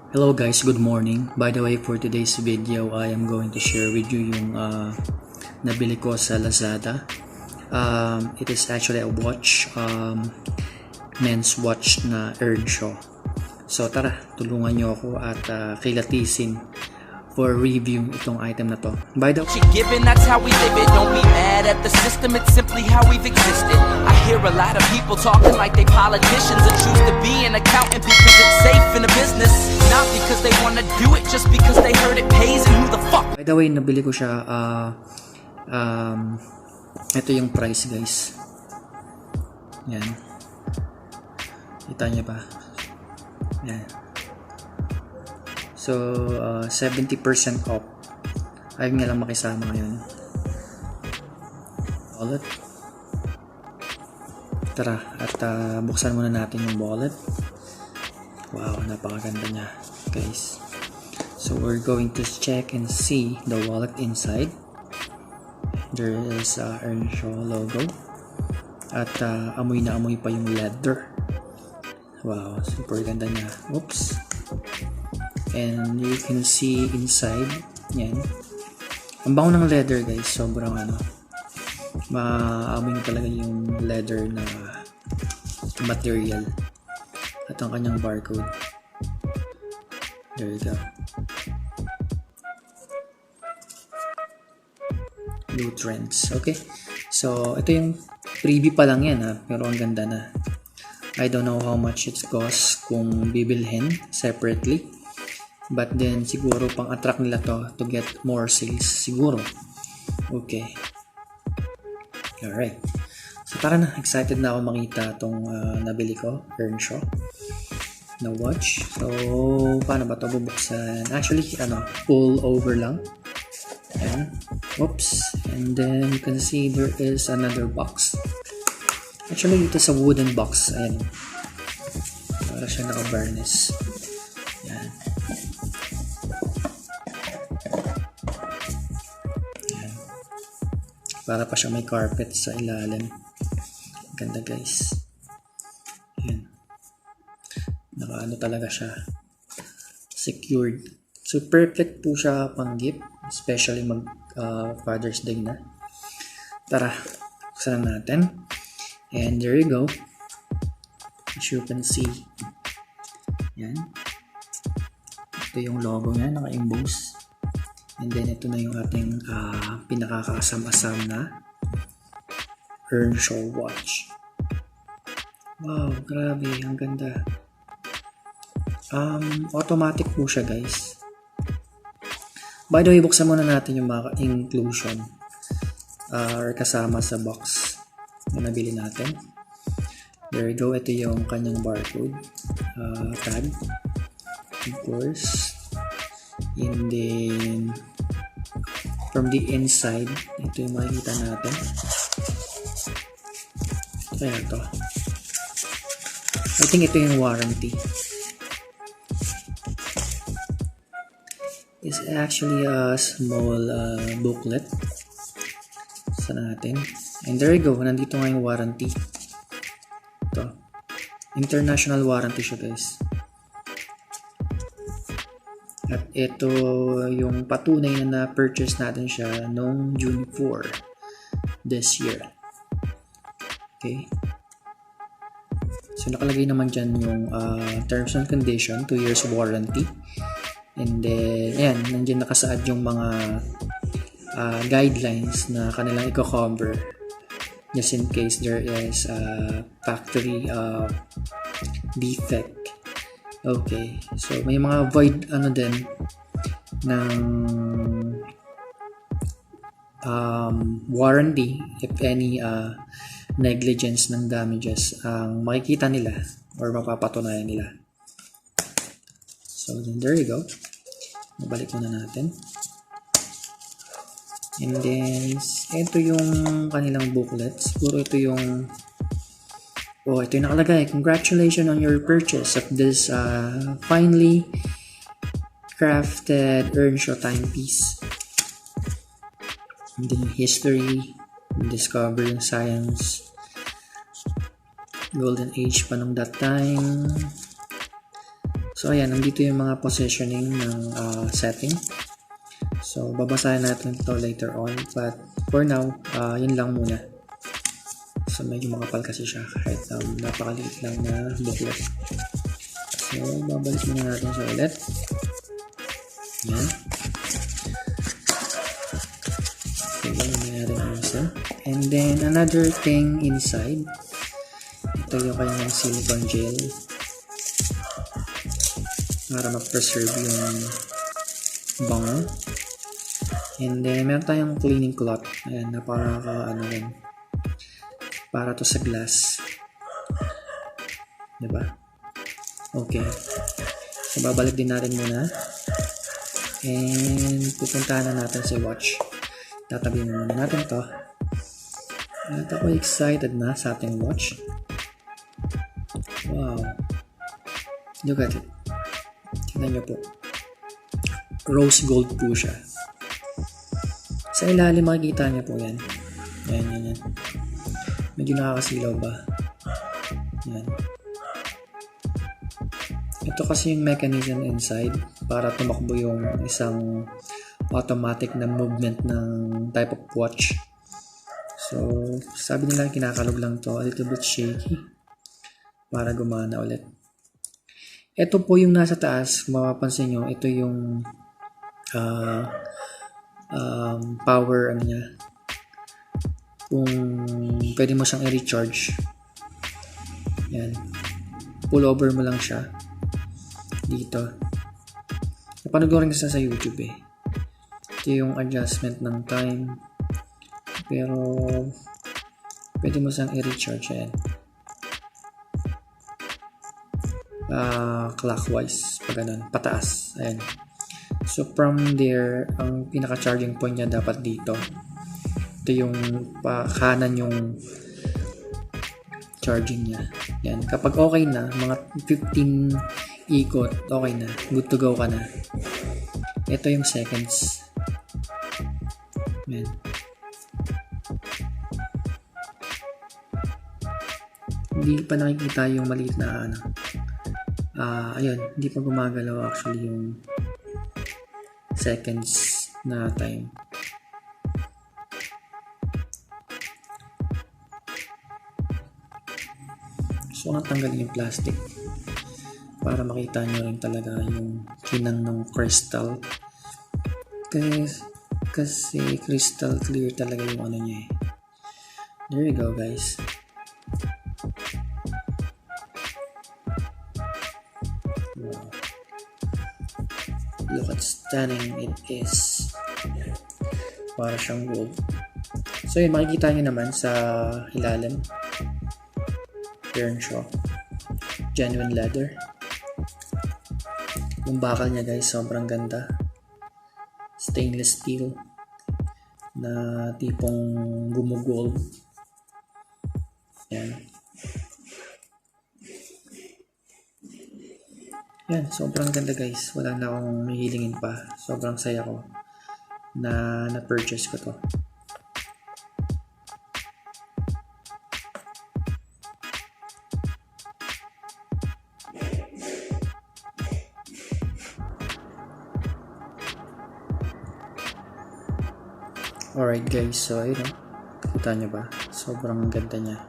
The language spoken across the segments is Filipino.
Hello guys, good morning. By the way, for today's video, I am going to share with you yung nabili ko sa Lazada. It is actually a watch, men's watch na Earnshaw. So tara, tulungan nyo ako at kilatisin for review itong item na to. By the way, given that's how we live it. Don't be mad at the system, it's simply how we've existed. I hear a lot of people talking like they politicians and choose to be an accountant because it's safe in a business, not because they want to do it, just because they heard it pays. And who the fuck? by the way, nabili ko siya, ito yung price guys. Yan. Kita niyo ba? Yan. So, 70% off. Ayaw nga lang makisama ngayon. Wallet. Tara, at buksan muna natin yung wallet. Wow, napakaganda niya, guys. So, we're going to check and see the wallet inside. There is Earnshaw logo. At amoy na amoy pa yung leather. Wow, super ganda niya. Oops. And you can see inside, yan. Ang bango ng leather guys, sobrang maamoy na talaga yung leather na material. At ang kanyang barcode. There you go. Blue Trends. Okay. So, ito yung preview pa lang yan pero ang ganda na. I don't know how much it costs kung bibilhin separately. But then, siguro pang-attract nila to get more sales. Siguro. Okay. Alright. So, tara na. Excited na ako makita itong nabili ko. Earnshaw. Na watch. So, paano ba ito bubuksan? Actually, pull over lang. Ayan. Oops. And then, you can see there is another box. Actually, ito sa wooden box. Ayan. Para siya naka-varnish. Ayan. Para pa siya may carpet sa ilalim. Ganda guys. Ayan. Nakaano talaga siya. Secured. So perfect po siya pang gift. Especially mag Father's Day na. Tara. Buksan natin. And there you go. As you can see. Ayan. Ito yung logo niya. Naka-emboss. And then, ito na yung ating pinakakasam-asam na Earnshaw watch. Wow, grabe. Ang ganda. Automatic po siya, guys. By the way, buksan muna natin yung mga inclusion or kasama sa box na nabili natin. There you go. Ito yung kanyang barcode. Tag. Of course. And then, from the inside, ito yung makikita natin. Kaya ito. I think ito yung warranty. It's actually a small booklet. Sa natin. And there you go. Nandito nga yung warranty. Ito. International warranty siya guys. At ito yung patunay na na-purchase natin siya noong June 4 this year. Okay. So nakalagay naman dyan yung terms and condition, 2 years warranty. And then, ayan, nandiyan nakasaad yung mga guidelines na kanilang i-cover just in case there is a factory defect. Okay, so may mga void din ng warranty if any negligence ng damages ang makikita nila or mapapatunayan nila. So then there you go. Mabalik muna natin. And then ito yung kanilang booklet. Siguro ito yung ito yung nakalagay. Congratulations on your purchase of this finely crafted Earnshaw timepiece. And then history, discovery ng science, golden age pa nung that time. So ayan, nandito yung mga positioning ng setting. So babasahin natin ito later on, but for now, yun lang muna. So medyo makapal kasi siya kahit napakaliit lang na booklet. So babalik muna natin siya ulit. Yan. So hindi natin ayusin. And then another thing inside, ito yung kanyang silicone gel para ma-preserve yung bango. And then meron tayong cleaning cloth. Ayan, ano rin, para to sa glass, diba? Okay, so babalik din natin muna and pupuntahan na natin si watch. Tatabi muna natin to at ako excited na sa ating watch. Wow, look at it, tignan nyo po, rose gold po siya. Sa ilalim makikita nyo po yan. Yan. Medyo nakakasilaw ba? Yan. Ito kasi yung mechanism inside para tumakbo yung isang automatic na movement ng type of watch. So, sabi nila kinakalog lang to, a little bit shaky para gumana ulit. Ito po yung nasa taas, kung mapapansin nyo, ito yung power niya. Kung pwede mo siyang i-recharge. Yan. Pull over mo lang siya. Dito. Napanood ko rin kasi sa YouTube eh. Ito yung adjustment ng time. Pero pwede mo siyang i-recharge. Yan. Clockwise. Pag ganun. Pataas. Ayan. So from there, ang pinaka-charging point niya dapat dito. Ito yung kanan yung charging niya. Yan. Kapag okay na, mga 15 ikot, okay na. Good to go ka na. Ito yung seconds. Yan. Hindi pa nakikita yung maliit na ayun, hindi pa gumagalaw actually yung seconds na time. So natanggalin yung plastic para makita nyo rin talaga yung kinang ng crystal, kasi crystal clear talaga yung ano niya eh. There you go guys. Wow. Look at stunning it is. Para siyang gold. So yun, makikita nyo naman sa ilalim, Earnshaw genuine leather. Yung bakal niya guys, sobrang ganda. Stainless steel na tipong gumugold. Yan. Yan, sobrang ganda guys. Wala na akong hihilingin pa. Sobrang saya ko na na-purchase ko to. Alright guys, so ayun o. Kita nyo ba? Sobrang ganda niya.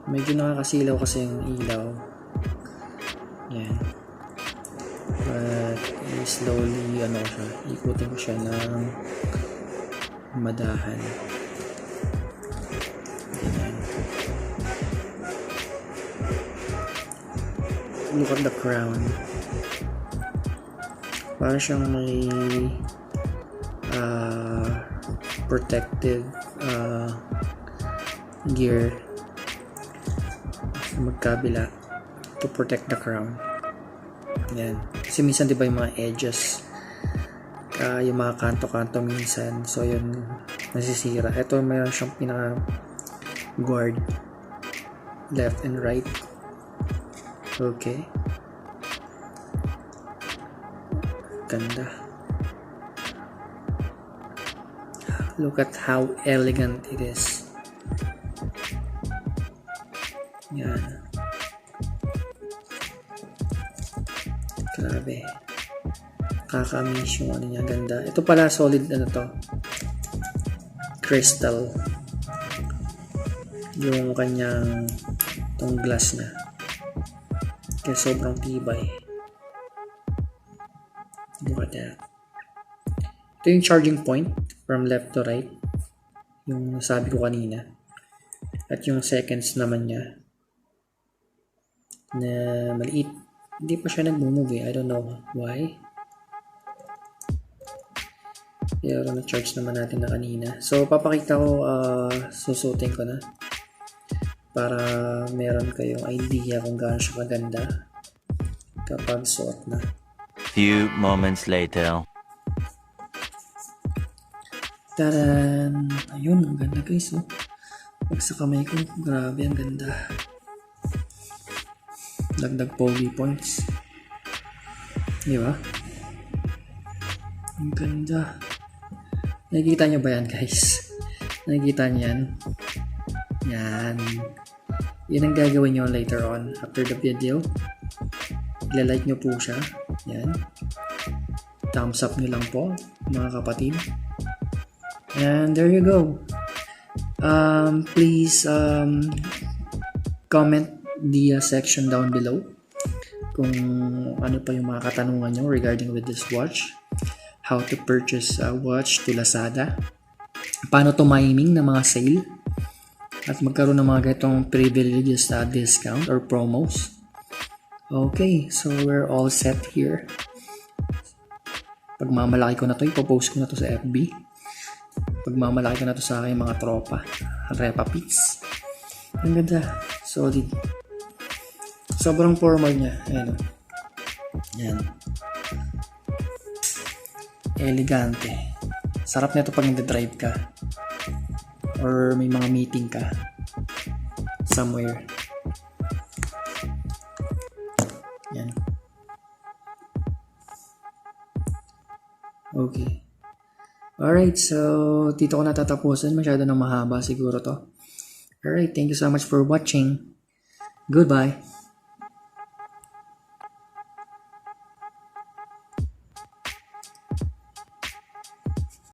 Medyo nakakasilaw kasi yung ilaw. Yan. But slowly ikutin ko siya ng madahan. Yan. Look at the crown. Para siyang may protective gear sa magkabila to protect the crown. Yan. Kasi minsan diba yung mga edges, yung mga kanto-kanto minsan, so yun nasisira. Ito mayroon siyang pinaka guard left and right. Okay, ganda. Look at how elegant it is. Yan. Grabe. Kakamiss yung ano niya, ganda. Ito pala solid ano to. Crystal. Yung kanyang tong glass niya. Kaya sobrang tibay. Look at that. Ito yung charging point from left to right. Yung sabi ko kanina. At yung seconds naman niya na maliit. Hindi pa siya nag-move eh. I don't know why. Pero na-charge naman natin na kanina. So, papakita ko, susutin ko na. Para meron kayong idea kung gaano siya kaganda kapag suot na. Few moments later. Taran! Ayun, ang ganda guys. Oh. Pag sa kamay ko, grabe, ang ganda. Dagdag pogi points. Di ba? Ang ganda. Nakikita nyo ba yan guys? Nakikita nyo yan? Yan. Yan ang gagawin nyo later on. After the video. Ilalike nyo po siya. Yan. Thumbs up nyo lang po mga kapatid. And there you go. Please comment the section down below kung ano pa yung mga katanungan nyo regarding with this watch. How to purchase a watch to Lazada. Paano to miming ng mga sale. At magkaroon ng mga ganitong privileges na discount or promos. Okay, so we're all set here. Pagmamalaki ko na to, ipopost ko na to sa FB. Pagmamalaki ko na to sa aking mga tropa. Repa Pics. Ang ganda. Solid. Sobrang formal niya. Ayan. Yan. Elegante. Sarap nito pag nag-drive ka. Or may mga meeting ka. Somewhere. Yan. Okay. Alright, so dito ko natatapusin. Masyado nang mahaba siguro to. Alright, thank you so much for watching. Goodbye.